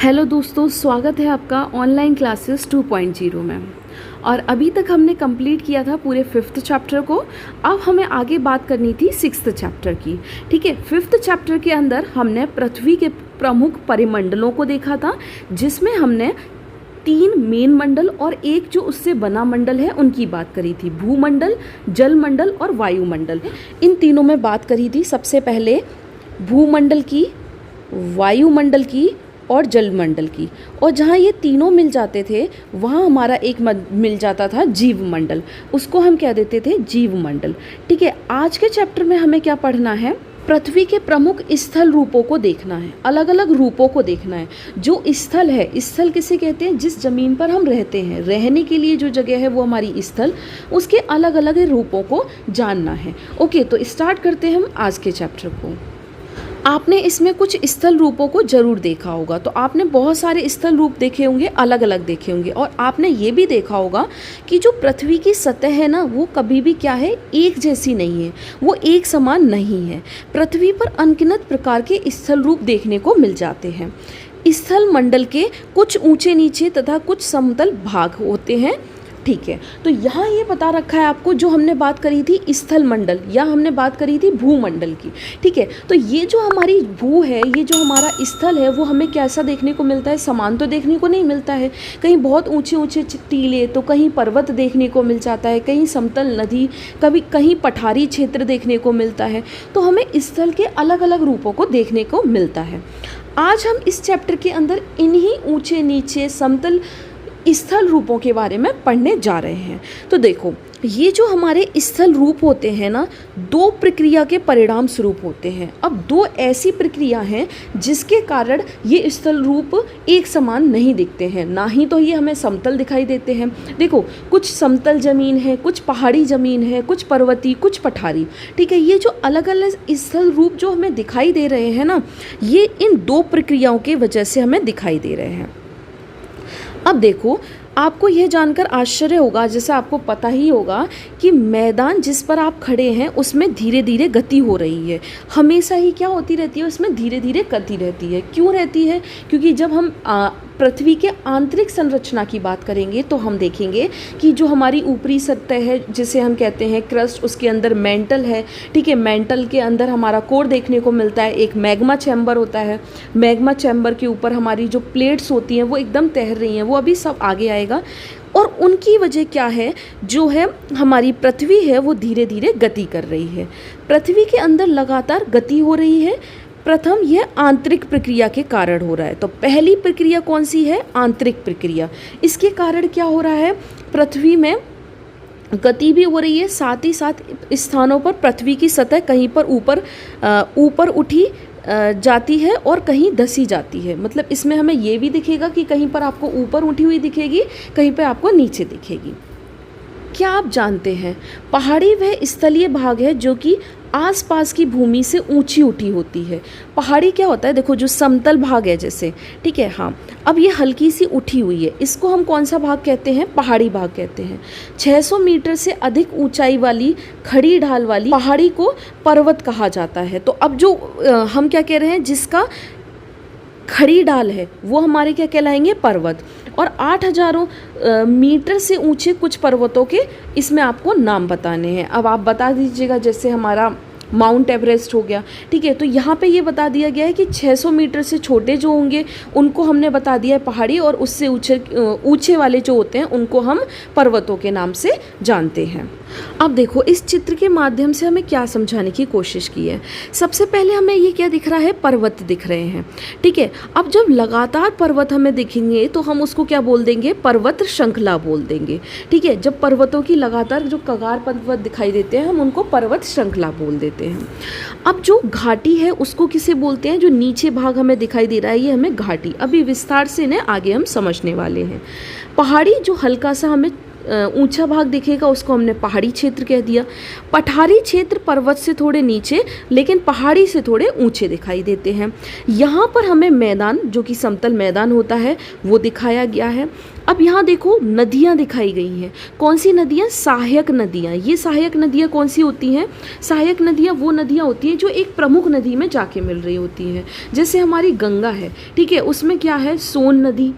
Hello दोस्तों, स्वागत है आपका ऑनलाइन क्लासेस 2.0 में। और अभी तक हमने कंप्लीट किया था पूरे 5th चैप्टर को। अब हमें आगे बात करनी थी 6th चैप्टर की। ठीक है, 5th चैप्टर के अंदर हमने पृथ्वी के प्रमुख परिमंडलों को देखा था, जिसमें हमने 3 मेन मंडल और एक जो उससे बना मंडल है उनकी बात करी थी। भूमंडल, जलमंडल और वायुमंडल, इन तीनों में बात करी थी। सबसे पहले भूमंडल की, वायुमंडल की और जलमंडल की। और जहाँ ये तीनों मिल जाते थे वहाँ हमारा एक मिल जाता था जीवमंडल, उसको हम कह देते थे जीवमंडल। ठीक है, आज के चैप्टर में हमें क्या पढ़ना है? पृथ्वी के प्रमुख स्थल रूपों को देखना है, अलग अलग रूपों को देखना है। जो स्थल है, स्थल किसे कहते हैं? जिस जमीन पर हम रहते हैं, रहने के लिए जो जगह है वो हमारी स्थल, उसके अलग अलग रूपों को जानना है। ओके, तो स्टार्ट करते हैं हम आज के चैप्टर को। आपने इसमें कुछ स्थल रूपों को जरूर देखा होगा। तो आपने बहुत सारे स्थल रूप देखे होंगे, अलग अलग देखे होंगे। और आपने ये भी देखा होगा कि जो पृथ्वी की सतह है ना, वो कभी भी क्या है, एक जैसी नहीं है, वो एक समान नहीं है। पृथ्वी पर अनगिनत प्रकार के स्थल रूप देखने को मिल जाते हैं। स्थल मंडल के कुछ ऊंचे नीचे तथा कुछ समतल भाग होते हैं। ठीक है, तो यहाँ ये बता रखा है आपको, जो हमने बात करी थी स्थल मंडल या हमने बात करी थी भूमंडल की। ठीक है, तो ये जो हमारी भू है, ये जो हमारा स्थल है, वो हमें कैसा देखने को मिलता है? समान तो देखने को नहीं मिलता है। कहीं बहुत ऊंचे ऊंचे टीले, तो कहीं पर्वत देखने को मिल जाता है, कहीं समतल नदी, कभी कहीं पठारी क्षेत्र देखने को मिलता है। तो हमें स्थल के अलग अलग रूपों को देखने को मिलता है। आज हम इस चैप्टर के अंदर इन्हीं ऊंचे नीचे समतल स्थल रूपों के बारे में पढ़ने जा रहे हैं। तो देखो, ये जो हमारे स्थल रूप होते हैं ना, 2 प्रक्रिया के परिणाम स्वरूप होते हैं। अब 2 ऐसी प्रक्रिया हैं जिसके कारण ये स्थल रूप एक समान नहीं दिखते हैं। ना ही तो ये हमें समतल दिखाई देते हैं। देखो, कुछ समतल ज़मीन है, कुछ पहाड़ी ज़मीन है, कुछ पर्वतीय, कुछ पठारी। ठीक है, ये जो अलग अलग स्थल रूप जो हमें दिखाई दे रहे हैं ना, ये इन 2 प्रक्रियाओं के वजह से हमें दिखाई दे रहे हैं। अब देखो, आपको यह जानकर आश्चर्य होगा, जैसे आपको पता ही होगा कि मैदान जिस पर आप खड़े हैं उसमें धीरे धीरे गति हो रही है। हमेशा ही क्या होती रहती है, उसमें धीरे धीरे गति रहती है। क्यों रहती है? क्योंकि जब हम पृथ्वी के आंतरिक संरचना की बात करेंगे तो हम देखेंगे कि जो हमारी ऊपरी सतह है, जिसे हम कहते हैं क्रस्ट, उसके अंदर मेंटल है। ठीक है, मेंटल के अंदर हमारा कोर देखने को मिलता है, एक मैग्मा चैम्बर होता है। मैग्मा चैम्बर के ऊपर हमारी जो प्लेट्स होती हैं वो एकदम तैर रही हैं, वो अभी सब आगे आएगा। और उनकी वजह क्या है? जो है हमारी पृथ्वी है वो धीरे धीरे गति कर रही है। पृथ्वी के अंदर लगातार गति हो रही है। प्रथम, यह आंतरिक प्रक्रिया के कारण हो रहा है। तो पहली प्रक्रिया कौन सी है? आंतरिक प्रक्रिया। इसके कारण क्या हो रहा है? पृथ्वी में गति भी हो रही है, साथ ही साथ स्थानों पर पृथ्वी की सतह कहीं पर ऊपर उठी जाती है और कहीं धसी जाती है। मतलब इसमें हमें ये भी दिखेगा कि कहीं पर आपको ऊपर उठी हुई दिखेगी, कहीं पर आपको नीचे दिखेगी। क्या आप जानते हैं, पहाड़ी वह स्थलीय भाग है जो कि आसपास की भूमि से ऊंची उठी होती है। पहाड़ी क्या होता है? देखो, जो समतल भाग है जैसे, ठीक है, हाँ, अब ये हल्की सी उठी हुई है, इसको हम कौन सा भाग कहते हैं? पहाड़ी भाग कहते हैं। 600 मीटर से अधिक ऊंचाई वाली खड़ी ढाल वाली पहाड़ी को पर्वत कहा जाता है। तो अब जो हम क्या कह रहे हैं, जिसका खड़ी ढाल है वो हमारे क्या कहलाएंगे? पर्वत। और 8000 मीटर से ऊंचे कुछ पर्वतों के इसमें आपको नाम बताने हैं। अब आप बता दीजिएगा, जैसे हमारा माउंट एवरेस्ट हो गया। ठीक है, तो यहाँ पे ये बता दिया गया है कि 600 मीटर से छोटे जो होंगे उनको हमने बता दिया है पहाड़ी, और उससे ऊंचे वाले जो होते हैं उनको हम पर्वतों के नाम से जानते हैं। अब देखो, इस चित्र के माध्यम से हमें क्या समझाने की कोशिश की है। सबसे पहले हमें ये क्या दिख रहा है? पर्वत दिख रहे हैं। ठीक है, अब जब लगातार पर्वत हमें दिखेंगे तो हम उसको क्या बोल देंगे? पर्वत श्रृंखला बोल देंगे। ठीक है, जब पर्वतों की लगातार जो कगार पर्वत दिखाई देते हैं हम उनको पर्वत श्रृंखला बोल देते हैं। अब जो घाटी है उसको किसे बोलते हैं? जो नीचे भाग हमें दिखाई दे रहा है ये हमें घाटी, अभी विस्तार से इन्हें आगे हम समझने वाले हैं। पहाड़ी जो हल्का सा हमें ऊंचा भाग दिखेगा उसको हमने पहाड़ी क्षेत्र कह दिया। पठारी क्षेत्र पर्वत से थोड़े नीचे लेकिन पहाड़ी से थोड़े ऊंचे दिखाई देते हैं। यहाँ पर हमें मैदान जो कि समतल मैदान होता है वो दिखाया गया है। अब यहाँ देखो नदियाँ दिखाई गई हैं। कौन सी नदियाँ? सहायक नदियाँ। ये सहायक नदियाँ कौन सी होती हैं? सहायक नदियाँ वो नदियाँ होती हैं जो एक प्रमुख नदी में जाके मिल रही होती हैं। जैसे हमारी गंगा है, ठीक है, उसमें क्या है? सोन नदी,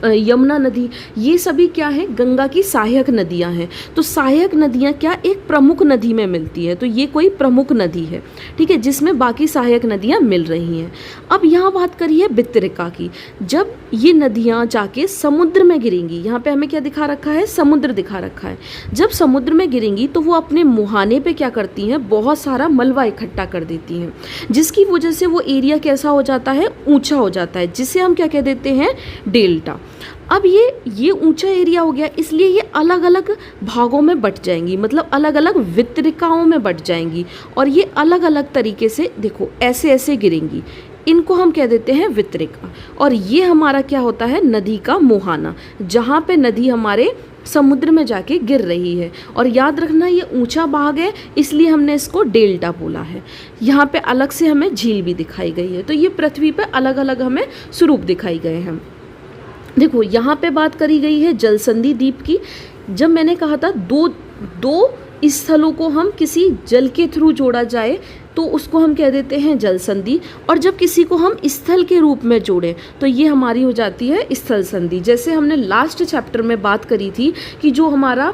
यमुना नदी, ये सभी क्या है? गंगा की सहायक नदियां हैं। तो सहायक नदियां क्या एक प्रमुख नदी में मिलती है, तो ये कोई प्रमुख नदी है, ठीक है, जिसमें बाकी सहायक नदियां मिल रही हैं। अब यहाँ बात करिए वितरिका की। जब ये नदियाँ जाके समुद्र में गिरेंगी, यहाँ पे हमें क्या दिखा रखा है? समुद्र दिखा रखा है। जब समुद्र में गिरेंगी तो वो अपने मुहाने पे क्या करती हैं? बहुत सारा मलबा इकट्ठा कर देती हैं, जिसकी वजह से वो एरिया कैसा हो जाता है? ऊंचा हो जाता है, जिसे हम क्या कह देते हैं? डेल्टा। अब ये ऊंचा एरिया हो गया, इसलिए ये अलग अलग भागों में बट जाएंगी, मतलब अलग अलग वितरिकाओं में बट जाएंगी और ये अलग अलग तरीके से देखो ऐसे ऐसे गिरेंगी। इनको हम कह देते हैं वितरिका। और ये हमारा क्या होता है? नदी का मुहाना, जहाँ पे नदी हमारे समुद्र में जाके गिर रही है। और याद रखना ये ऊंचा भाग है, इसलिए हमने इसको डेल्टा बोला है। यहाँ पे अलग से हमें झील भी दिखाई गई है। तो ये पृथ्वी पे अलग अलग हमें स्वरूप दिखाई गए हैं। देखो यहाँ पे बात करी गई है जलसंधि द्वीप की। जब मैंने कहा था दो स्थलों को हम किसी जल के थ्रू जोड़ा जाए तो उसको हम कह देते हैं जल संधि, और जब किसी को हम स्थल के रूप में जोड़ें तो ये हमारी हो जाती है स्थल संधि। जैसे हमने लास्ट चैप्टर में बात करी थी कि जो हमारा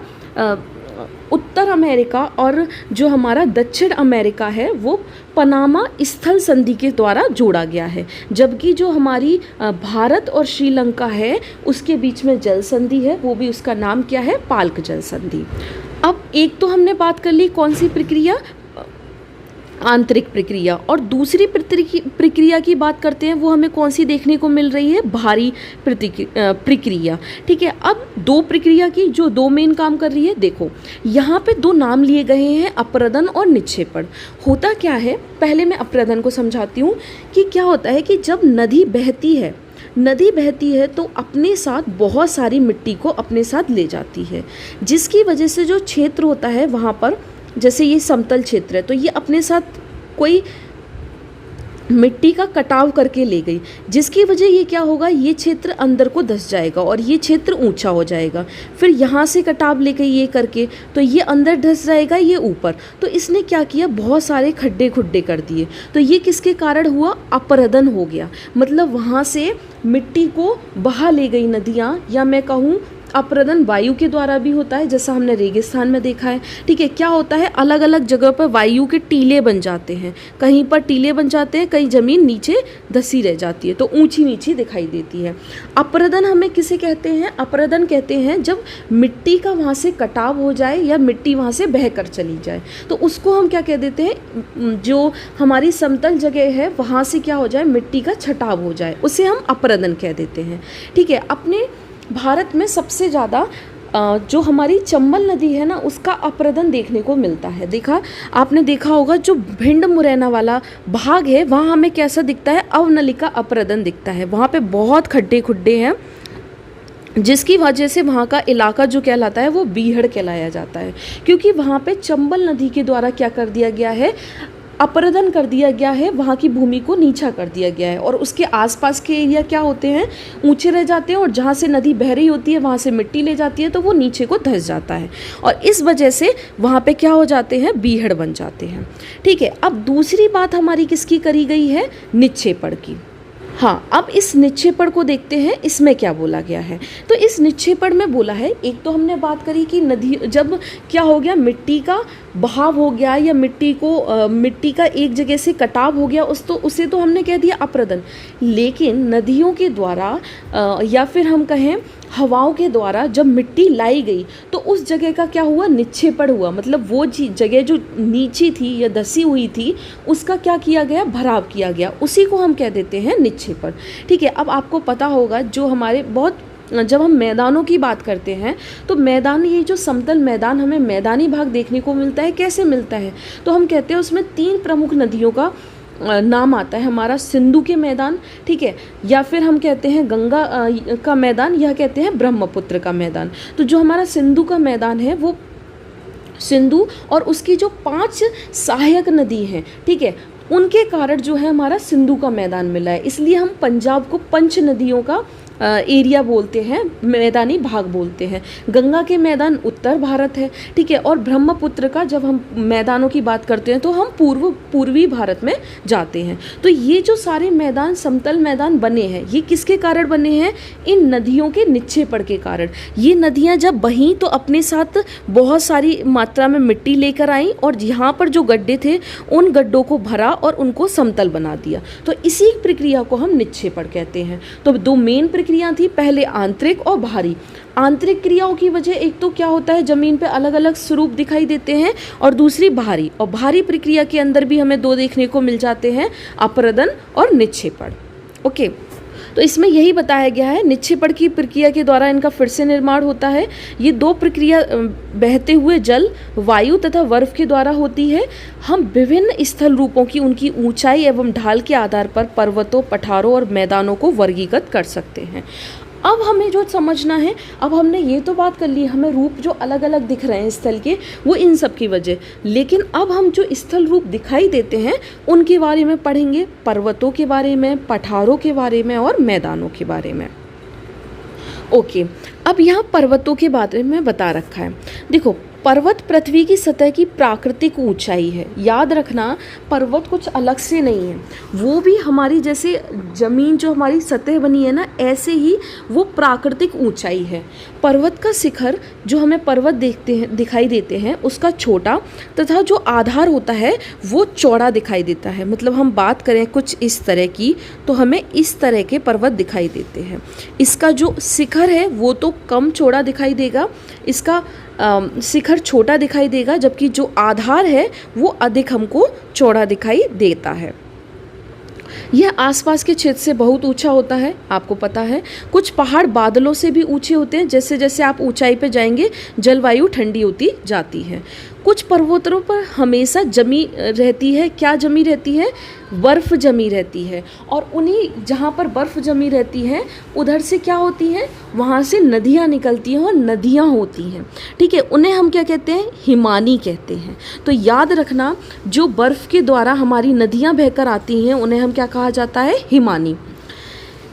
उत्तर अमेरिका और जो हमारा दक्षिण अमेरिका है वो पनामा स्थल संधि के द्वारा जोड़ा गया है, जबकि जो हमारी भारत और श्रीलंका है उसके बीच में जल संधि है, वो भी उसका नाम क्या है? पाल्क जल संधि। अब एक तो हमने बात कर ली कौन सी प्रक्रिया? आंतरिक प्रक्रिया। और दूसरी प्रक्रिया की बात करते हैं, वो हमें कौन सी देखने को मिल रही है? बाहरी प्रक्रिया, ठीक है। अब दो प्रक्रिया की जो दो मेन काम कर रही है, देखो यहाँ पे दो नाम लिए गए हैं, अपरदन और निक्षेपण। होता क्या है? पहले मैं अपरदन को समझाती हूँ कि क्या होता है कि जब नदी बहती है तो अपने साथ बहुत सारी मिट्टी को अपने साथ ले जाती है, जिसकी वजह से जो क्षेत्र होता है वहाँ पर, जैसे ये समतल क्षेत्र है तो ये अपने साथ कोई मिट्टी का कटाव करके ले गई, जिसकी वजह ये क्या होगा? ये क्षेत्र अंदर को धंस जाएगा और ये क्षेत्र ऊंचा हो जाएगा। फिर यहाँ से कटाव ले गई ये करके तो ये अंदर धंस जाएगा, ये ऊपर। तो इसने क्या किया? बहुत सारे खड्डे खुड्डे कर दिए। तो ये किसके कारण हुआ? अपरदन हो गया। मतलब वहाँ से मिट्टी को बहा ले गई नदियाँ, या मैं कहूँ अपरदन वायु के द्वारा भी होता है, जैसा हमने रेगिस्तान में देखा है, ठीक है। क्या होता है? अलग अलग जगह पर वायु के टीले बन जाते हैं, कहीं पर टीले बन जाते हैं, कहीं ज़मीन नीचे धसी रह जाती है तो ऊंची नीची दिखाई देती है। अपरदन हमें किसे कहते हैं? अपरदन कहते हैं जब मिट्टी का वहाँ से कटाव हो जाए या मिट्टी वहाँ से बह कर चली जाए, तो उसको हम क्या कह देते हैं? जो हमारी समतल जगह है वहाँ से क्या हो जाए? मिट्टी का छटाव हो जाए, उसे हम अपरदन कह देते हैं, ठीक है। अपने भारत में सबसे ज़्यादा जो हमारी चंबल नदी है ना, उसका अपरदन देखने को मिलता है। आपने देखा होगा जो भिंड मुरैना वाला भाग है वहाँ हमें कैसा दिखता है? अवनलिका अपरदन दिखता है। वहाँ पे बहुत खड्डे खुड्डे हैं, जिसकी वजह से वहाँ का इलाका जो कहलाता है वो बीहड़ कहलाया जाता है, क्योंकि वहाँ पे चंबल नदी के द्वारा क्या कर दिया गया है? अपरदन कर दिया गया है, वहाँ की भूमि को नीचा कर दिया गया है और उसके आसपास के एरिया क्या होते हैं? ऊंचे रह जाते हैं, और जहाँ से नदी बह रही होती है वहाँ से मिट्टी ले जाती है तो वो नीचे को धंस जाता है, और इस वजह से वहाँ पे क्या हो जाते हैं? बीहड़ बन जाते हैं, ठीक है। अब दूसरी बात हमारी किसकी करी गई है? निक्षेपण की। हाँ, अब इस निक्षेपण को देखते हैं, इसमें क्या बोला गया है। तो इस निक्षेपण में बोला है, एक तो हमने बात करी कि नदी जब क्या हो गया? मिट्टी का बहाव हो गया या मिट्टी का एक जगह से कटाव हो गया, उसे तो हमने कह दिया अपरदन। लेकिन नदियों के द्वारा या फिर हम कहें हवाओं के द्वारा जब मिट्टी लाई गई तो उस जगह का क्या हुआ? निक्षेपण हुआ। मतलब वो जगह जो नीची थी या धसी हुई थी उसका क्या किया गया? भराव किया गया। उसी को हम कह देते हैं निक्षेपण, ठीक है। अब आपको पता होगा जो हमारे जब हम मैदानों की बात करते हैं तो मैदान, ये जो समतल मैदान हमें मैदानी भाग देखने को मिलता है, कैसे मिलता है? तो हम कहते हैं उसमें तीन प्रमुख नदियों का नाम आता है हमारा सिंधु के मैदान, ठीक है, या फिर हम कहते हैं गंगा का मैदान, या कहते हैं ब्रह्मपुत्र का मैदान। तो जो हमारा सिंधु का मैदान है वो सिंधु और उसकी जो 5 सहायक नदी हैं, ठीक है, उनके कारण जो है हमारा सिंधु का मैदान मिला है। इसलिए हम पंजाब को पंच नदियों का एरिया बोलते हैं, मैदानी भाग बोलते हैं। गंगा के मैदान उत्तर भारत है, ठीक है, और ब्रह्मपुत्र का जब हम मैदानों की बात करते हैं तो हम पूर्वी भारत में जाते हैं। तो ये जो सारे मैदान समतल मैदान बने हैं, ये किसके कारण बने हैं? इन नदियों के निक्षेपण के कारण। ये नदियाँ जब बहीं तो अपने साथ बहुत सारी मात्रा में मिट्टी लेकर आई और यहाँ पर जो गड्ढे थे उन गड्ढों को भरा और उनको समतल बना दिया। तो इसी प्रक्रिया को हम निक्षेपण कहते हैं। तो दो मेन प्रक्रिया थी, पहले आंतरिक और बाहरी। आंतरिक क्रियाओं की वजह एक तो क्या होता है, जमीन पे अलग अलग स्वरूप दिखाई देते हैं, और दूसरी बाहरी। और बाहरी प्रक्रिया के अंदर भी हमें 2 देखने को मिल जाते हैं, अपरदन और निक्षेपण। ओके, तो इसमें यही बताया गया है, निक्षेपण की प्रक्रिया के द्वारा इनका फिर से निर्माण होता है। ये 2 प्रक्रिया बहते हुए जल, वायु तथा बर्फ के द्वारा होती है। हम विभिन्न स्थल रूपों की उनकी ऊंचाई एवं ढाल के आधार पर पर्वतों, पठारों और मैदानों को वर्गीकृत कर सकते हैं। अब हमें जो समझना है, अब हमने ये तो बात कर ली, हमें रूप जो अलग अलग दिख रहे हैं स्थल के, वो इन सब की वजह। लेकिन अब हम जो स्थल रूप दिखाई देते हैं उनके बारे में पढ़ेंगे, पर्वतों के बारे में, पठारों के बारे में और मैदानों के बारे में। ओके, अब यहाँ पर्वतों के बारे में बता रखा है। देखो, पर्वत पृथ्वी की सतह की प्राकृतिक ऊंचाई है। याद रखना, पर्वत कुछ अलग से नहीं है, वो भी हमारी जैसे ज़मीन जो हमारी सतह बनी है ना, ऐसे ही वो प्राकृतिक ऊंचाई है। पर्वत का शिखर जो हमें पर्वत दिखाई देते हैं उसका छोटा तथा जो आधार होता है वो चौड़ा दिखाई देता है। मतलब हम बात करें कुछ इस तरह की तो हमें इस तरह के पर्वत दिखाई देते हैं। इसका जो शिखर है वो तो कम चौड़ा दिखाई देगा, इसका शिखर छोटा दिखाई देगा, जबकि जो आधार है वो अधिक हमको चौड़ा दिखाई देता है। यह आसपास के क्षेत्र से बहुत ऊंचा होता है, आपको पता है। कुछ पहाड़ बादलों से भी ऊंचे होते हैं, जैसे जैसे आप ऊंचाई पे जाएंगे जलवायु ठंडी होती जाती है। कुछ पर्वतों पर हमेशा जमी रहती है, क्या जमी रहती है? बर्फ़ जमी रहती है। और उन्हीं जहाँ पर बर्फ़ जमी रहती है उधर से क्या होती है, वहाँ से नदियाँ निकलती हैं और नदियाँ होती हैं, ठीक है। उन्हें हम क्या कहते हैं? हिमानी कहते हैं। तो याद रखना, जो बर्फ़ के द्वारा हमारी नदियाँ बहकर आती हैं उन्हें हम क्या कहा जाता है? हिमानी।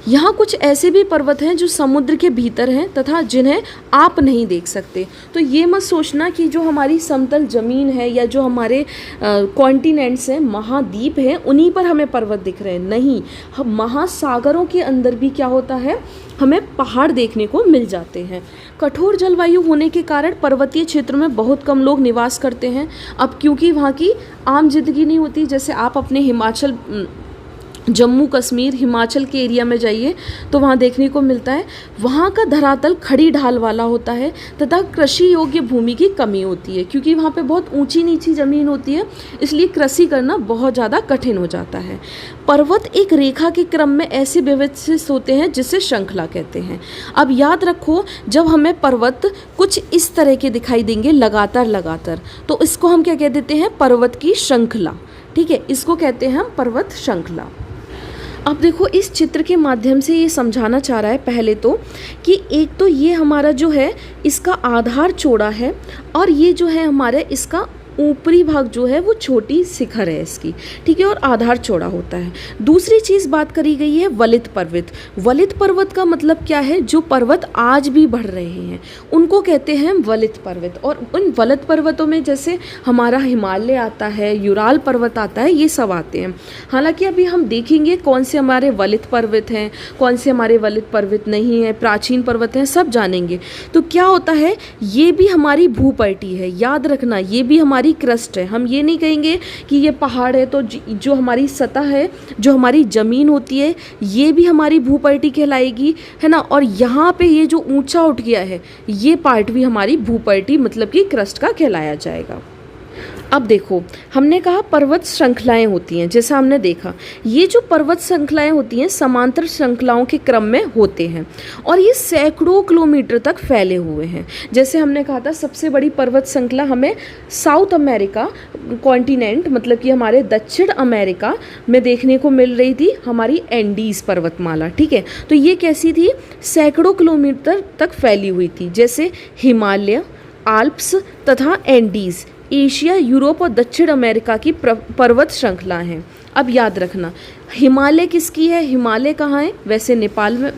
यहाँ कुछ ऐसे भी पर्वत हैं जो समुद्र के भीतर हैं तथा जिन्हें आप नहीं देख सकते। तो ये मत सोचना कि जो हमारी समतल ज़मीन है या जो हमारे कॉन्टिनेंट्स हैं, महाद्वीप हैं, उन्हीं पर हमें पर्वत दिख रहे हैं। नहीं, हम महासागरों के अंदर भी क्या होता है, हमें पहाड़ देखने को मिल जाते हैं। कठोर जलवायु होने के कारण पर्वतीय क्षेत्रों में बहुत कम लोग निवास करते हैं। अब क्योंकि वहाँ की आम जिंदगी नहीं होती, जैसे आप अपने हिमाचल, जम्मू कश्मीर, हिमाचल के एरिया में जाइए तो वहाँ देखने को मिलता है, वहाँ का धरातल खड़ी ढाल वाला होता है तथा कृषि योग्य भूमि की कमी होती है। क्योंकि वहाँ पे बहुत ऊंची नीची ज़मीन होती है, इसलिए कृषि करना बहुत ज़्यादा कठिन हो जाता है। पर्वत एक रेखा के क्रम में ऐसे व्यवस्थित होते हैं जिसे श्रृंखला कहते हैं। अब याद रखो, जब हमें पर्वत कुछ इस तरह के दिखाई देंगे लगातार, तो इसको हम क्या कह देते हैं? पर्वत की श्रृंखला, ठीक है, इसको कहते हैं हम पर्वत श्रृंखला। अब देखो, इस चित्र के माध्यम से ये समझाना चाह रहा है पहले तो कि एक तो ये हमारा जो है इसका आधार चौड़ा है और ये जो है हमारे इसका ऊपरी भाग जो है वो छोटी शिखर है इसकी, ठीक है, और आधार चौड़ा होता है। दूसरी चीज़ बात करी गई है वलित पर्वत। वलित पर्वत का मतलब क्या है? जो पर्वत आज भी बढ़ रहे हैं उनको कहते हैं वलित पर्वत। और उन वलित पर्वतों में जैसे हमारा हिमालय आता है, यूराल पर्वत आता है, ये सब आते हैं। हालांकि अभी हम देखेंगे कौन से हमारे वलित पर्वत हैं, कौन से हमारे वलित पर्वत नहीं है, प्राचीन पर्वत हैं, सब जानेंगे। तो क्या होता है, ये भी हमारी भूपट्टी है, याद रखना, ये भी हमारी क्रस्ट है। हम ये नहीं कहेंगे कि ये पहाड़ है, तो जो हमारी सतह है, जो हमारी ज़मीन होती है, ये भी हमारी भूपट्टी कहलाएगी, है ना। और यहाँ पे ये जो ऊंचा उठ गया है, ये पार्ट भी हमारी भूपट्टी मतलब कि क्रस्ट का कहलाया जाएगा। अब देखो, हमने कहा पर्वत श्रृंखलाएं होती हैं, जैसा हमने देखा ये जो पर्वत श्रृंखलाएं होती हैं समांतर श्रृंखलाओं के क्रम में होते हैं और ये सैकड़ों किलोमीटर तक फैले हुए हैं। जैसे हमने कहा था सबसे बड़ी पर्वत श्रृंखला हमें साउथ अमेरिका कॉन्टिनेंट, मतलब कि हमारे दक्षिण अमेरिका में देखने को मिल रही थी, हमारी एंडीज़ पर्वतमाला। ठीक है, तो ये कैसी थी, सैकड़ों किलोमीटर तक फैली हुई थी। जैसे हिमालय, आल्प्स तथा एंडीज़ एशिया, यूरोप और दक्षिण अमेरिका की पर्वत श्रृंखला हैं। अब याद रखना हिमालय किसकी है, हिमालय कहाँ है, वैसे नेपाल में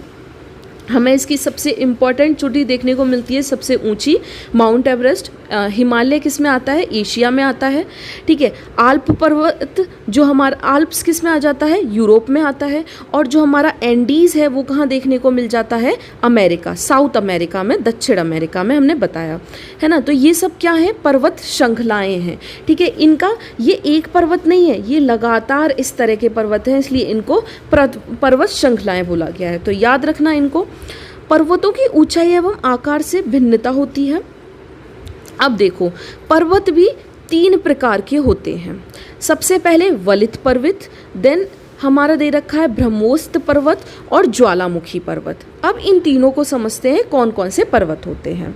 हमें इसकी सबसे इम्पॉर्टेंट चोटी देखने को मिलती है, सबसे ऊंची माउंट एवरेस्ट। हिमालय किस में आता है, एशिया में आता है। ठीक है, आल्प पर्वत जो हमारा आल्प्स किस में आ जाता है, यूरोप में आता है। और जो हमारा एंडीज़ है वो कहाँ देखने को मिल जाता है, अमेरिका, साउथ अमेरिका में, दक्षिण अमेरिका में, हमने बताया है ना। तो ये सब क्या है, पर्वत श्रृंखलाएँ हैं। ठीक है, इनका ये एक पर्वत नहीं है, ये लगातार इस तरह के पर्वत हैं, इसलिए इनको पर्वत श्रृंखलाएँ बोला गया है। तो याद रखना इनको। पर्वतों की ऊंचाई एवं आकार से भिन्नता होती है। अब देखो, पर्वत भी 3 प्रकार के होते हैं। सबसे पहले वलित पर्वत, देन हमारा दे रखा है ब्रह्मोस्त पर्वत और ज्वालामुखी पर्वत। अब इन तीनों को समझते हैं कौन कौन से पर्वत होते हैं।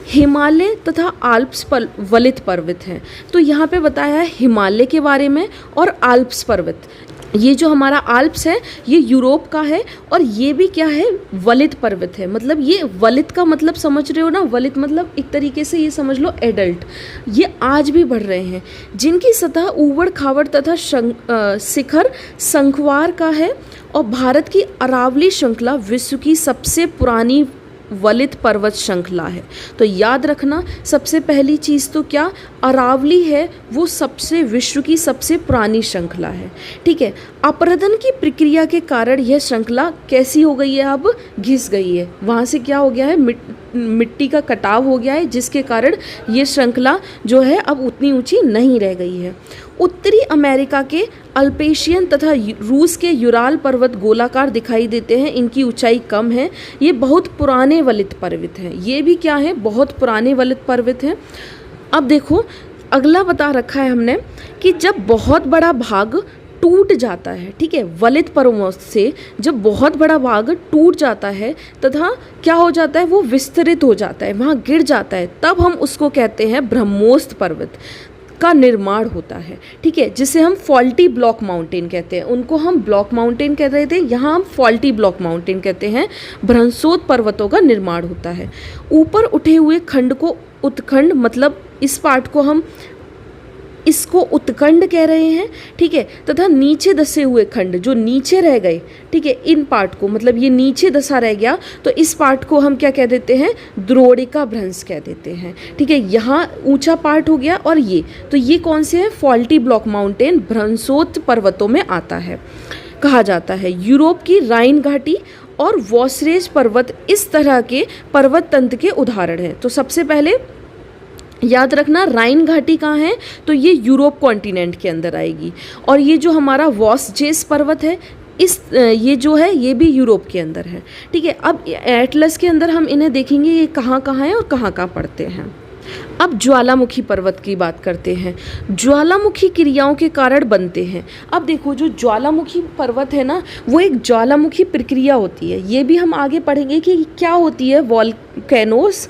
हिमालय तथा आल्प्स वलित पर्वत हैं। तो यहाँ पे बताया है हिमालय के बारे में और आल्प्स पर्वत। ये जो हमारा आल्प्स है ये यूरोप का है और ये भी क्या है, वलित पर्वत है। मतलब ये वलित का मतलब समझ रहे हो ना, वलित मतलब एक तरीके से ये समझ लो एडल्ट। ये आज भी बढ़ रहे हैं, जिनकी सतह ऊबड़ खाबड़ तथा शिखर शंखवार का है। और भारत की अरावली श्रृंखला विश्व की सबसे पुरानी वलित पर्वत श्रृंखला है। तो याद रखना सबसे पहली चीज़ तो क्या, अरावली है वो सबसे विश्व की सबसे पुरानी श्रृंखला है। ठीक है, अपरदन की प्रक्रिया के कारण यह श्रृंखला कैसी हो गई है, अब घिस गई है। वहाँ से क्या हो गया है, मिट्टी का कटाव हो गया है, जिसके कारण ये श्रृंखला जो है अब उतनी ऊंची नहीं रह गई है। उत्तरी अमेरिका के अल्पेशियन तथा रूस के यूराल पर्वत गोलाकार दिखाई देते हैं, इनकी ऊंचाई कम है। ये बहुत पुराने वलित पर्वत हैं, ये भी क्या है, बहुत पुराने वलित पर्वत हैं। अब देखो अगला बता रखा है हमने कि जब बहुत बड़ा भाग टूट जाता है, ठीक है, वलित पर्वत से जब बहुत बड़ा भाग टूट जाता है तथा क्या हो जाता है, वो विस्तृत हो जाता है, वहाँ गिर जाता है, तब हम उसको कहते हैं ब्रह्मोस्त पर्वत का निर्माण होता है। ठीक है, जिसे हम फॉल्टी ब्लॉक माउंटेन कहते हैं, उनको हम ब्लॉक माउंटेन कह रहे थे, यहाँ हम फॉल्टी ब्लॉक माउंटेन कहते हैं। भ्रंशोत पर्वतों का निर्माण होता है। ऊपर उठे हुए खंड को उत्खंड, मतलब इस पार्ट को हम इसको उत्खंड कह रहे हैं। ठीक है, तथा नीचे दसे हुए खंड जो नीचे रह गए, ठीक है, इन पार्ट को, मतलब ये नीचे दसा रह गया तो इस पार्ट को हम क्या कह देते हैं, द्रोणिका भ्रंश कह देते हैं। ठीक है, यहाँ ऊंचा पार्ट हो गया और ये, तो ये कौन से है, फॉल्टी ब्लॉक माउंटेन भ्रंशोत पर्वतों में आता है, कहा जाता है। यूरोप की राइन घाटी और वॉसरेज पर्वत इस तरह के पर्वत तंत्र के उदाहरण हैं। तो सबसे पहले याद रखना राइन घाटी कहाँ है, तो ये यूरोप कॉन्टिनेंट के अंदर आएगी। और ये जो हमारा वॉसजेस पर्वत है, ये जो है ये भी यूरोप के अंदर है। ठीक है, अब एटलस के अंदर हम इन्हें देखेंगे ये कहाँ कहाँ है और कहाँ कहाँ पड़ते हैं। अब ज्वालामुखी पर्वत की बात करते हैं। ज्वालामुखी क्रियाओं के कारण बनते हैं। अब देखो जो ज्वालामुखी पर्वत है ना, वो एक ज्वालामुखी प्रक्रिया होती है। ये भी हम आगे पढ़ेंगे कि क्या होती है वॉल्केनोस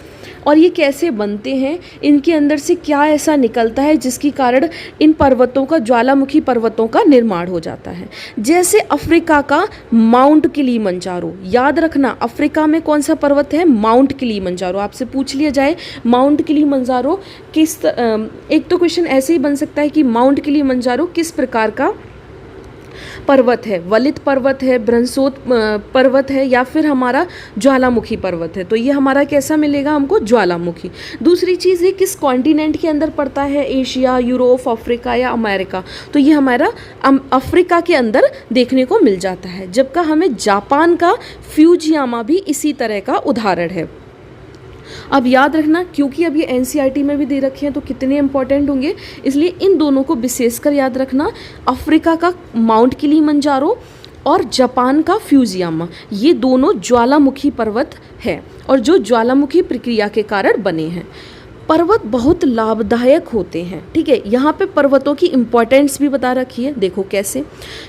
और ये कैसे बनते हैं, इनके अंदर से क्या ऐसा निकलता है जिसके कारण इन पर्वतों का, ज्वालामुखी पर्वतों का निर्माण हो जाता है। जैसे अफ्रीका का माउंट किलीमंजारो, याद रखना अफ्रीका में कौन सा पर्वत है, माउंट किलीमंजारो। आपसे पूछ लिया जाए माउंट किलीमंजारो किस, एक तो क्वेश्चन ऐसे ही बन सकता है कि माउंट किलीमंजारो किस प्रकार का पर्वत है, वलित पर्वत है, भ्रंशोत पर्वत है, या फिर हमारा ज्वालामुखी पर्वत है। तो ये हमारा कैसा मिलेगा हमको, ज्वालामुखी। दूसरी चीज़ है किस कॉन्टिनेंट के अंदर पड़ता है, एशिया, यूरोप, अफ्रीका या अमेरिका। तो ये हमारा अफ्रीका के अंदर देखने को मिल जाता है। जबकि हमें जापान का फ्यूजियामा भी इसी तरह का उदाहरण है। अब याद रखना, क्योंकि अब ये एनसीईआरटी में भी दे रखे हैं तो कितने इंपॉर्टेंट होंगे, इसलिए इन दोनों को विशेषकर याद रखना। अफ्रीका का माउंट किलीमंजारो और जापान का फ्यूजियामा, ये दोनों ज्वालामुखी पर्वत है और जो ज्वालामुखी प्रक्रिया के कारण बने हैं। पर्वत बहुत लाभदायक होते हैं। ठीक है, यहाँ पे पर्वतों की इम्पोर्टेंस भी बता रखी है। देखो कैसे,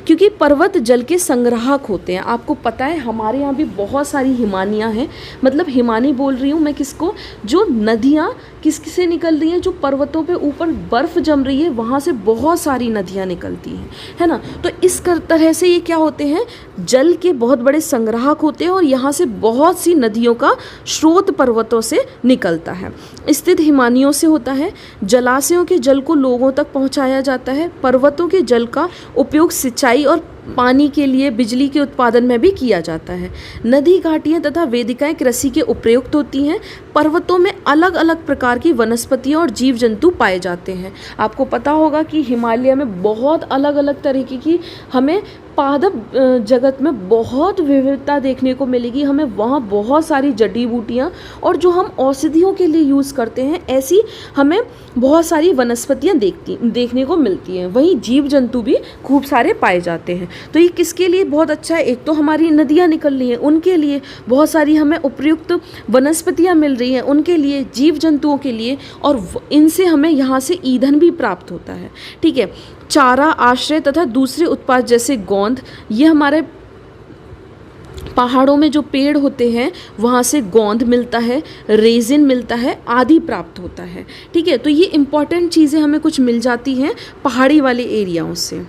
क्योंकि पर्वत जल के संग्राहक होते हैं। आपको पता है हमारे यहाँ भी बहुत सारी हिमानियाँ हैं, मतलब हिमानी बोल रही हूँ मैं किसको, जो नदियाँ किससे निकल रही हैं, जो पर्वतों पे ऊपर बर्फ़ जम रही है वहाँ से बहुत सारी नदियाँ निकलती हैं, है ना। तो इस तरह से ये क्या होते हैं, जल के बहुत बड़े संग्राहक होते हैं और यहाँ से बहुत सी नदियों का स्रोत पर्वतों से निकलता है। स्थित हिमानियों से होता है। जलाशयों के जल को लोगों तक पहुँचाया जाता है। पर्वतों के जल का उपयोग सिंचाई और पानी के लिए, बिजली के उत्पादन में भी किया जाता है। नदी, घाटियाँ तथा वेदिकाएं कृषि के उपयुक्त होती हैं। पर्वतों में अलग अलग प्रकार की वनस्पतियाँ और जीव जंतु पाए जाते हैं। आपको पता होगा कि हिमालय में बहुत अलग अलग तरीके की हमें पादप जगत में बहुत विविधता देखने को मिलेगी। हमें वहाँ बहुत सारी जड़ी बूटियाँ और जो हम औषधियों के लिए यूज़ करते हैं, ऐसी हमें बहुत सारी वनस्पतियाँ देखने को मिलती हैं। वहीं जीव जंतु भी खूब सारे पाए जाते हैं। तो ये किसके लिए बहुत अच्छा है, एक तो हमारी नदियाँ निकल रही हैं उनके लिए, बहुत सारी हमें उपयुक्त वनस्पतियाँ मिल रही हैं उनके लिए, जीव जंतुओं के लिए, और इनसे हमें यहाँ से ईंधन भी प्राप्त होता है। ठीक है, चारा, आश्रय तथा दूसरे उत्पाद जैसे गोंद, ये हमारे पहाड़ों में जो पेड़ होते हैं वहाँ से गोंद मिलता है, रेजिन मिलता है, आदि प्राप्त होता है। ठीक है, तो ये इम्पॉर्टेंट चीज़ें हमें कुछ मिल जाती हैं पहाड़ी वाले एरियाओं से।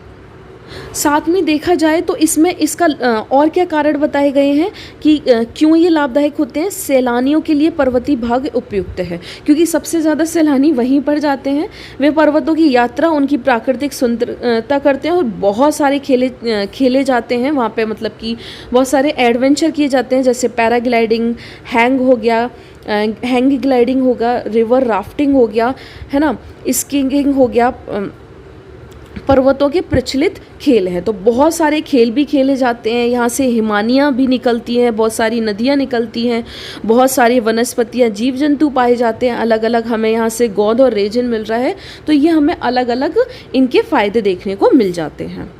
साथ में देखा जाए तो इसमें इसका और क्या कारण बताए गए हैं कि क्यों ये लाभदायक होते हैं। सैलानियों के लिए पर्वतीय भाग उपयुक्त है, क्योंकि सबसे ज़्यादा सैलानी वहीं पर जाते हैं। वे पर्वतों की यात्रा, उनकी प्राकृतिक सुंदरता करते हैं और बहुत सारे खेले जाते हैं वहाँ पे, मतलब कि बहुत सारे एडवेंचर किए जाते हैं, जैसे पैराग्लाइडिंग, हैंग ग्लाइडिंग होगा, रिवर राफ्टिंग हो गया, है ना, स्कीइंग हो गया। पर्वतों के प्रचलित खेल हैं, तो बहुत सारे खेल भी खेले जाते हैं। यहाँ से हिमानियाँ भी निकलती हैं, बहुत सारी नदियाँ निकलती हैं, बहुत सारी वनस्पतियाँ, जीव जंतु पाए जाते हैं अलग अलग। हमें यहाँ से गोंद और रेजिन मिल रहा है, तो ये हमें अलग अलग इनके फ़ायदे देखने को मिल जाते हैं।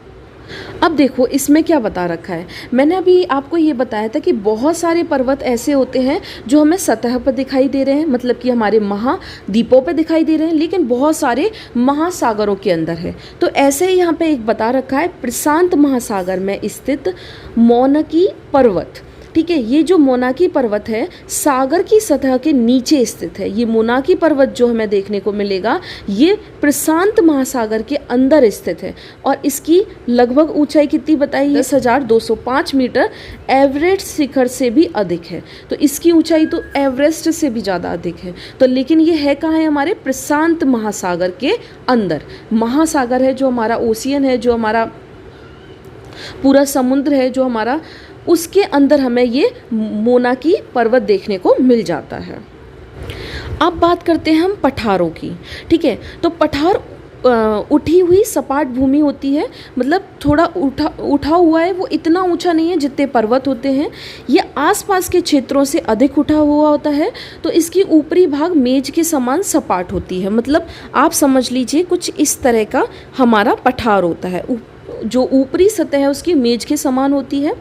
अब देखो इसमें क्या बता रखा है, मैंने अभी आपको ये बताया था कि बहुत सारे पर्वत ऐसे होते हैं जो हमें सतह पर दिखाई दे रहे हैं, मतलब कि हमारे महाद्वीपों पे दिखाई दे रहे हैं, लेकिन बहुत सारे महासागरों के अंदर है। तो ऐसे ही यहाँ पे एक बता रखा है, प्रशांत महासागर में स्थित मोनाकी पर्वत। ठीक है, ये जो मोनाकी पर्वत है सागर की सतह के नीचे स्थित है। ये मोनाकी पर्वत जो हमें देखने को मिलेगा ये प्रशांत महासागर के अंदर स्थित है और इसकी लगभग ऊंचाई कितनी बताई है, 10,205 मीटर, एवरेस्ट शिखर से भी अधिक है। तो इसकी ऊंचाई तो एवरेस्ट से भी ज़्यादा अधिक है। तो लेकिन ये है कहाँ है, हमारे प्रशांत महासागर के अंदर। महासागर है जो हमारा ओशियन है, जो हमारा पूरा समुद्र है जो हमारा, उसके अंदर हमें ये मोनाकी पर्वत देखने को मिल जाता है। अब बात करते हैं हम पठारों की। ठीक है, तो पठार उठी हुई सपाट भूमि होती है, मतलब थोड़ा उठा हुआ है, वो इतना ऊंचा नहीं है जितने पर्वत होते हैं। ये आसपास के क्षेत्रों से अधिक उठा हुआ होता है, तो इसकी ऊपरी भाग मेज के समान सपाट होती है। मतलब आप समझ लीजिए कुछ इस तरह का हमारा पठार होता है, जो ऊपरी सतह है उसकी मेज के समान होती है।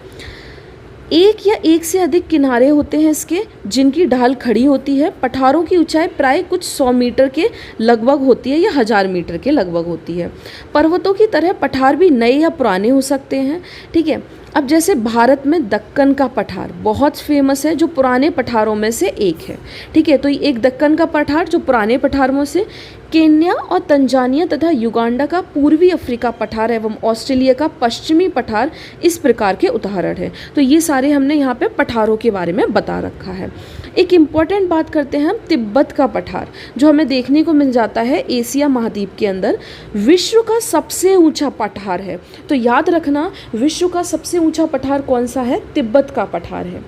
एक या एक से अधिक किनारे होते हैं इसके, जिनकी ढाल खड़ी होती है। पठारों की ऊंचाई प्राय कुछ 100 मीटर के लगभग होती है या 1000 मीटर के लगभग होती है। पर्वतों की तरह पठार भी नए या पुराने हो सकते हैं। ठीक है, अब जैसे भारत में दक्कन का पठार बहुत फेमस है, जो पुराने पठारों में से एक है। ठीक है, तो एक दक्कन का पठार जो पुराने पठारों से, केन्या और तंजानिया तथा युगांडा का पूर्वी अफ्रीका पठार एवं ऑस्ट्रेलिया का पश्चिमी पठार इस प्रकार के उदाहरण है। तो ये सारे हमने यहाँ पे पठारों के बारे में बता रखा है। एक इम्पॉर्टेंट बात करते हैं हम तिब्बत का पठार, जो हमें देखने को मिल जाता है एशिया महाद्वीप के अंदर। विश्व का सबसे ऊंचा पठार है, तो याद रखना विश्व का सबसे ऊंचा पठार कौन सा है, तिब्बत का पठार है।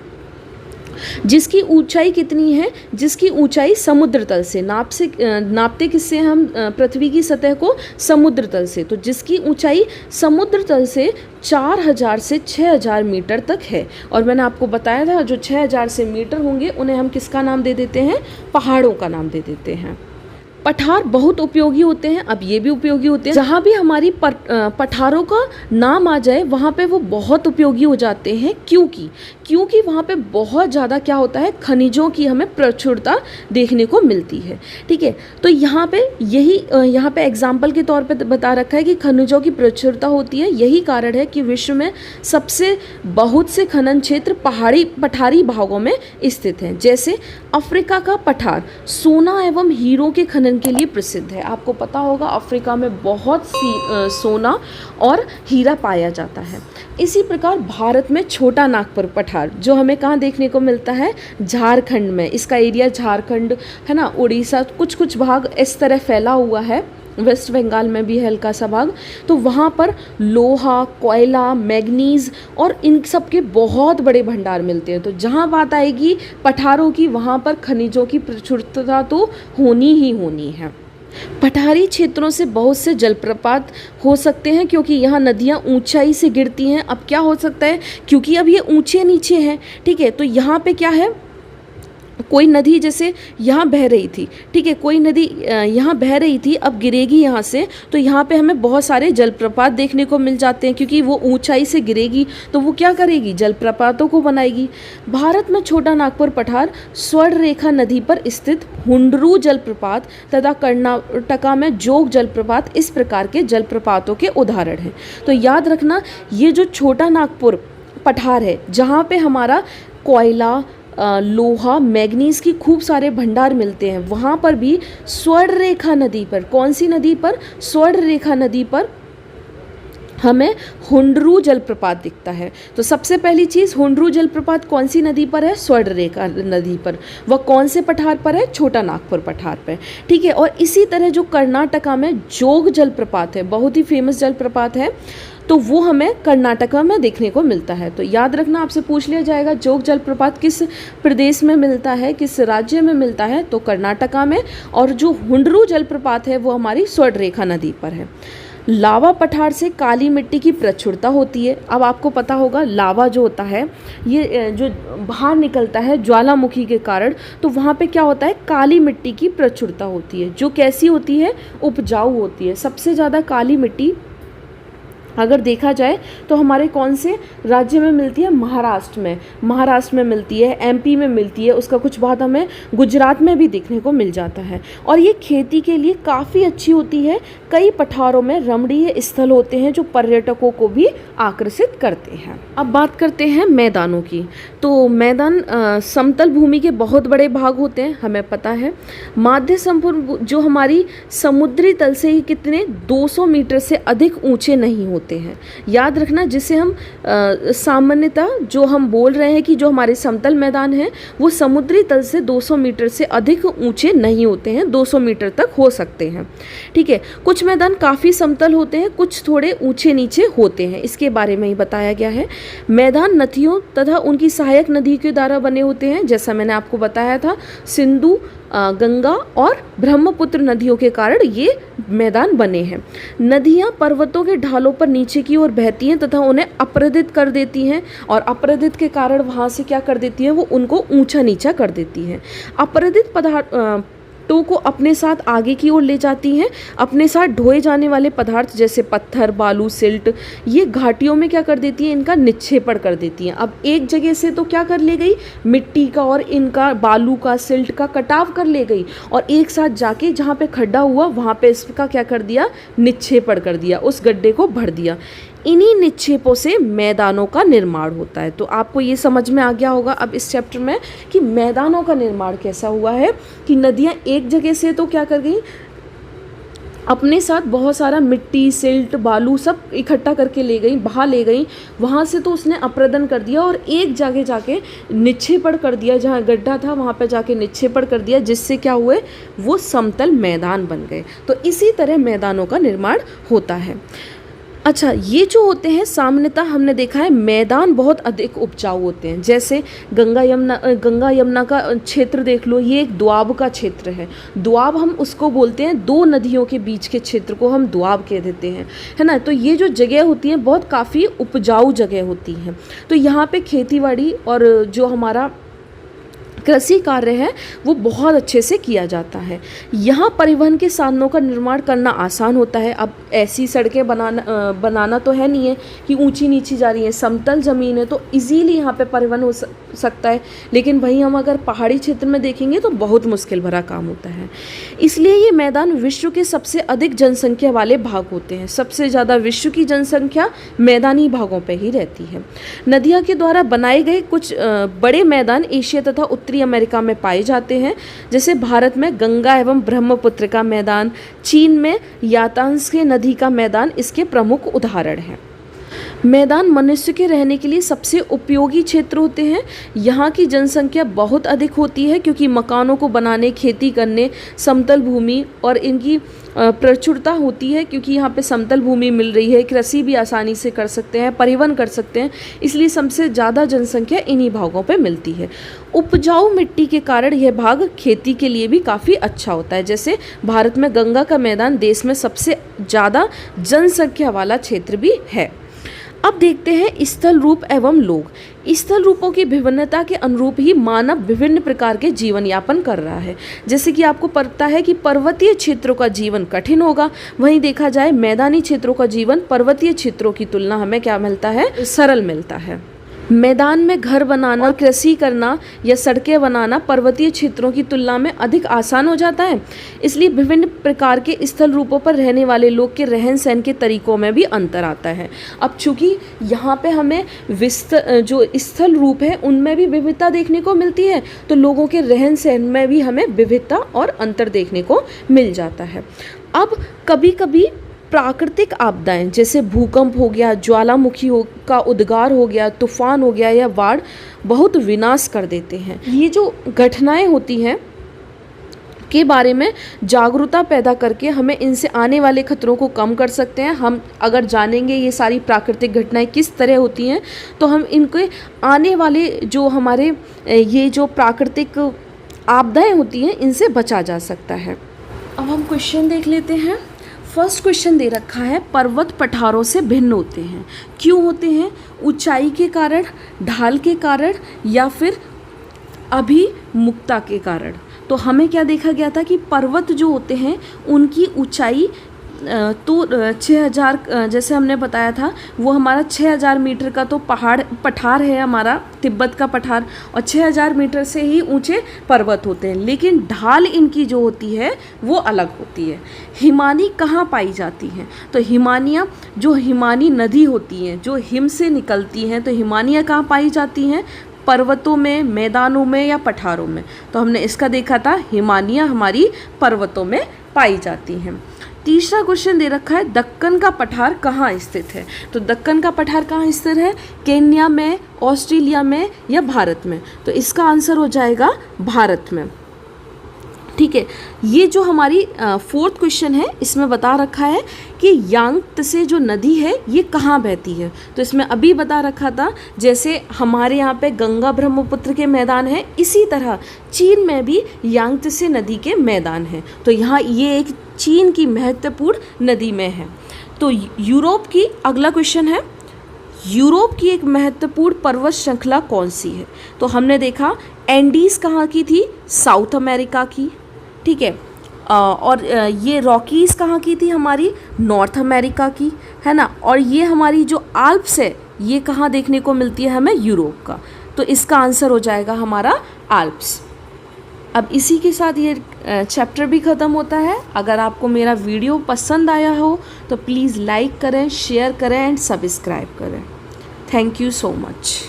जिसकी ऊंचाई कितनी है, जिसकी ऊंचाई समुद्र तल से नापते किससे हम पृथ्वी की सतह को, समुद्र तल से। तो जिसकी ऊंचाई समुद्र तल से 4000 से 6000 मीटर तक है। और मैंने आपको बताया था जो 6000 से मीटर होंगे उन्हें हम किसका नाम दे देते हैं, पहाड़ों का नाम दे देते हैं। पठार बहुत उपयोगी होते हैं, अब ये भी उपयोगी होते हैं। जहाँ भी हमारी पठारों का नाम आ जाए वहाँ पे वो बहुत उपयोगी हो जाते हैं, क्योंकि वहाँ पे बहुत ज़्यादा क्या होता है, खनिजों की हमें प्रचुरता देखने को मिलती है। ठीक है, तो यहाँ पे एग्जाम्पल के तौर पे बता रखा है कि खनिजों की प्रचुरता होती है। यही कारण है कि विश्व में सबसे बहुत से खनन क्षेत्र पठारी भागों में स्थित हैं। जैसे अफ्रीका का पठार सोना एवं हीरों के खनन के लिए प्रसिद्ध है। आपको पता होगा अफ्रीका में बहुत सी सोना और हीरा पाया जाता है। इसी प्रकार भारत में छोटा नागपुर पठार जो हमें कहाँ देखने को मिलता है, झारखंड में। इसका एरिया झारखंड है ना, उड़ीसा, कुछ भाग इस तरह फैला हुआ है, वेस्ट बंगाल में भी है हल्का सा भाग। तो वहाँ पर लोहा, कोयला, मैग्नीज और इन सब के बहुत बड़े भंडार मिलते हैं। तो जहाँ बात आएगी पठारों की, वहाँ पर खनिजों की प्रचुरता तो होनी ही होनी है। पठारी क्षेत्रों से बहुत से जलप्रपात हो सकते हैं, क्योंकि यहाँ नदियाँ ऊंचाई से गिरती हैं। अब क्या हो सकता है, क्योंकि अब ये ऊंचे नीचे हैं, ठीक है, तो यहाँ पे क्या है, कोई नदी जैसे यहाँ बह रही थी, ठीक है, कोई नदी यहाँ बह रही थी, अब गिरेगी यहाँ से, तो यहाँ पे हमें बहुत सारे जलप्रपात देखने को मिल जाते हैं, क्योंकि वो ऊंचाई से गिरेगी तो वो क्या करेगी, जलप्रपातों को बनाएगी। भारत में छोटा नागपुर पठार स्वर्ण रेखा नदी पर स्थित हुंडरू जलप्रपात तथा कर्नाटका में जोग जलप्रपात इस प्रकार के जलप्रपातों के उदाहरण हैं। तो याद रखना, ये जो छोटा नागपुर पठार है, जहाँ पे हमारा कोयला, लोहा, मैग्नीज की खूब सारे भंडार मिलते हैं, वहाँ पर भी स्वर्ण रेखा नदी पर, कौन सी नदी पर, स्वर्ण रेखा नदी पर हमें हुंडरू जलप्रपात दिखता है। तो सबसे पहली चीज़, हुंडरू जलप्रपात कौन सी नदी पर है, स्वर्ण रेखा नदी पर। वह कौन से पठार पर है, छोटा नागपुर पठार पर, ठीक है। और इसी तरह जो कर्नाटका में जोग जलप्रपात है, बहुत ही फेमस जलप्रपात है, तो वो हमें कर्नाटका में देखने को मिलता है। तो याद रखना, आपसे पूछ लिया जाएगा जोग जलप्रपात किस प्रदेश में मिलता है, किस राज्य में मिलता है, तो कर्नाटका में। और जो हुंडरू जलप्रपात है वो हमारी स्वर्ण रेखा नदी पर है। लावा पठार से काली मिट्टी की प्रचुरता होती है। अब आपको पता होगा लावा जो होता है, ये जो बाहर निकलता है ज्वालामुखी के कारण, तो वहाँ पे क्या होता है, काली मिट्टी की प्रचुरता होती है, जो कैसी होती है, उपजाऊ होती है। सबसे ज़्यादा काली मिट्टी अगर देखा जाए तो हमारे कौन से राज्य में मिलती है, महाराष्ट्र में मिलती है, एमपी में मिलती है, उसका कुछ भाग हमें गुजरात में भी देखने को मिल जाता है। और ये खेती के लिए काफ़ी अच्छी होती है। कई पठारों में रमणीय स्थल होते हैं जो पर्यटकों को भी आकर्षित करते हैं। अब बात करते हैं मैदानों की। तो मैदान समतल भूमि के बहुत बड़े भाग होते हैं, हमें पता है। माध्य समभूमि जो हमारी समुद्री तल से ही कितने 200 मीटर से अधिक ऊंचे नहीं होते हैं। याद रखना, जिसे हम सामान्यतः जो हम बोल रहे हैं कि जो हमारे समतल मैदान हैं वो समुद्री तल से 200 मीटर से अधिक ऊंचे नहीं होते हैं, 200 मीटर तक हो सकते हैं, ठीक है। कुछ मैदान काफ़ी समतल होते हैं, कुछ थोड़े ऊंचे नीचे होते हैं, इसके बारे में ही बताया गया है। मैदान नदियों तथा उनकी सहायक नदी के द्वारा बने होते हैं, जैसा मैंने आपको बताया था, सिंधु, गंगा और ब्रह्मपुत्र नदियों के कारण ये मैदान बने हैं। नदियाँ पर्वतों के ढालों पर नीचे की ओर बहती हैं तथा उन्हें अपरदित कर देती हैं, और अपरदित के कारण वहाँ से क्या कर देती हैं, वो उनको ऊंचा नीचा कर देती हैं। अपरदित पदार्थों को अपने साथ आगे की ओर ले जाती हैं। अपने साथ ढोए जाने वाले पदार्थ जैसे पत्थर, बालू, सिल्ट, ये घाटियों में क्या कर देती हैं, इनका निक्षेपण कर देती हैं। अब एक जगह से तो क्या कर ले गई, मिट्टी का और इनका बालू का, सिल्ट का कटाव कर ले गई, और एक साथ जाके जहाँ पे खड्डा हुआ वहाँ पे इसका क्या कर दिया, निक्षेपण कर दिया, उस गड्ढे को भर दिया। इन्हीं निक्षेपों से मैदानों का निर्माण होता है। तो आपको ये समझ में आ गया होगा अब इस चैप्टर में कि मैदानों का निर्माण कैसा हुआ है, कि नदियाँ एक जगह से तो क्या कर गई, अपने साथ बहुत सारा मिट्टी, सिल्ट, बालू सब इकट्ठा करके ले गई, बहा ले गई, वहाँ से तो उसने अप्रदन कर दिया और एक जगह जाके निक्षेपण कर दिया, जहाँ गड्ढा था वहाँ पे जाके निक्षेपण कर दिया, जिससे क्या हुए, वो समतल मैदान बन गए। तो इसी तरह मैदानों का निर्माण होता है। अच्छा, ये जो होते हैं सामान्यतः हमने देखा है मैदान बहुत अधिक उपजाऊ होते हैं। जैसे गंगा यमुना का क्षेत्र देख लो, ये एक दोआब का क्षेत्र है। दोआब हम उसको बोलते हैं, दो नदियों के बीच के क्षेत्र को हम दोआब कह देते हैं, है ना। तो ये जो जगह होती हैं बहुत काफ़ी उपजाऊ जगह होती हैं। तो यहाँ पे खेतीबाड़ी और जो हमारा कृषि कार्य है वो बहुत अच्छे से किया जाता है। यहाँ परिवहन के साधनों का निर्माण करना आसान होता है। अब ऐसी सड़कें बनाना तो है नहीं है कि ऊंची नीची जा रही है, समतल ज़मीन है तो इजीली यहाँ पे परिवहन हो सकता है। लेकिन वहीं हम अगर पहाड़ी क्षेत्र में देखेंगे तो बहुत मुश्किल भरा काम होता है। इसलिए ये मैदान विश्व के सबसे अधिक जनसंख्या वाले भाग होते हैं। सबसे ज़्यादा विश्व की जनसंख्या मैदानी भागों पर ही रहती है। नदियों के द्वारा बनाए गए कुछ बड़े मैदान एशिया तथा उत्तरी अमेरिका में पाए जाते हैं। जैसे भारत में गंगा एवं ब्रह्मपुत्र का मैदान, चीन में यातांश नदी का मैदान इसके प्रमुख उदाहरण हैं। मैदान मनुष्य के रहने के लिए सबसे उपयोगी क्षेत्र होते हैं। यहाँ की जनसंख्या बहुत अधिक होती है क्योंकि मकानों को बनाने, खेती करने, समतल भूमि और इनकी प्रचुरता होती है क्योंकि यहाँ पे समतल भूमि मिल रही है। कृषि भी आसानी से कर सकते हैं, परिवहन कर सकते हैं, इसलिए सबसे ज़्यादा जनसंख्या इन्हीं भागों पे मिलती है। उपजाऊ मिट्टी के कारण यह भाग खेती के लिए भी काफ़ी अच्छा होता है। जैसे भारत में गंगा का मैदान देश में सबसे ज़्यादा जनसंख्या वाला क्षेत्र भी है। अब देखते हैं स्थल रूप एवं लोग। स्थल रूपों की विभिन्नता के अनुरूप ही मानव विभिन्न प्रकार के जीवन यापन कर रहा है। जैसे कि आपको पता है कि पर्वतीय क्षेत्रों का जीवन कठिन होगा, वहीं देखा जाए मैदानी क्षेत्रों का जीवन पर्वतीय क्षेत्रों की तुलना हमें क्या मिलता है, सरल मिलता है। मैदान में घर बनाना, कृषि करना या सड़कें बनाना पर्वतीय क्षेत्रों की तुलना में अधिक आसान हो जाता है। इसलिए विभिन्न प्रकार के स्थल रूपों पर रहने वाले लोग के रहन सहन के तरीकों में भी अंतर आता है। अब चूँकि यहाँ पे हमें जो स्थल रूप है उनमें भी विविधता देखने को मिलती है, तो लोगों के रहन सहन में भी हमें विविधता और अंतर देखने को मिल जाता है। अब कभी कभी प्राकृतिक आपदाएं जैसे भूकंप हो गया, ज्वालामुखी का उद्गार हो गया, तूफान हो गया या बाढ़ बहुत विनाश कर देते हैं। ये जो घटनाएं होती हैं के बारे में जागरूकता पैदा करके हमें इनसे आने वाले खतरों को कम कर सकते हैं। हम अगर जानेंगे ये सारी प्राकृतिक घटनाएं किस तरह होती हैं तो हम इनके आने वाले जो हमारे ये जो प्राकृतिक आपदाएं होती हैं इनसे बचा जा सकता है। अब हम क्वेश्चन देख लेते हैं। फर्स्ट क्वेश्चन दे रखा है, पर्वत पठारों से भिन्न होते हैं। क्यों होते हैं? ऊंचाई के कारण, ढाल के कारण या फिर अभिमुखता के कारण। तो हमें क्या देखा गया था कि पर्वत जो होते हैं उनकी ऊंचाई तो 6000, जैसे हमने बताया था वो हमारा 6000 मीटर का तो पठार है हमारा तिब्बत का पठार, और 6000 मीटर से ही ऊंचे पर्वत होते हैं। लेकिन ढाल इनकी जो होती है वो अलग होती है। हिमानी कहाँ पाई जाती हैं? तो हिमानियाँ जो हिमानी नदी होती हैं जो हिम से निकलती हैं, तो हिमानियाँ कहाँ पाई जाती हैं? पर्वतों में, मैदानों में या पठारों में। तो हमने इसका देखा था हिमानियाँ हमारी पर्वतों में पाई जाती हैं। तीसरा क्वेश्चन दे रखा है, दक्कन का पठार कहाँ स्थित है? तो दक्कन का पठार कहाँ स्थित है? केन्या में, ऑस्ट्रेलिया में या भारत में? तो इसका आंसर हो जाएगा भारत में। ठीक है, ये जो हमारी फोर्थ क्वेश्चन है इसमें बता रखा है कि यांगत्से जो नदी है ये कहाँ बहती है। तो इसमें अभी बता रखा था जैसे हमारे यहाँ पे गंगा ब्रह्मपुत्र के मैदान हैं, इसी तरह चीन में भी यांगत्से नदी के मैदान हैं। तो यहाँ ये एक चीन की महत्वपूर्ण नदी में है। तो यूरोप की, अगला क्वेश्चन है, यूरोप की एक महत्वपूर्ण पर्वत श्रृंखला कौन सी है? तो हमने देखा एंडीज कहाँ की थी? साउथ अमेरिका की। ठीक है, और ये रॉकीज़ कहाँ की थी? हमारी नॉर्थ अमेरिका की, है ना। और ये हमारी जो आल्प्स है ये कहाँ देखने को मिलती है हमें? यूरोप का। तो इसका आंसर हो जाएगा हमारा आल्प्स। अब इसी के साथ ये चैप्टर भी ख़त्म होता है। अगर आपको मेरा वीडियो पसंद आया हो तो प्लीज़ लाइक करें, शेयर करें एंड सब्सक्राइब करें। Thank you so much.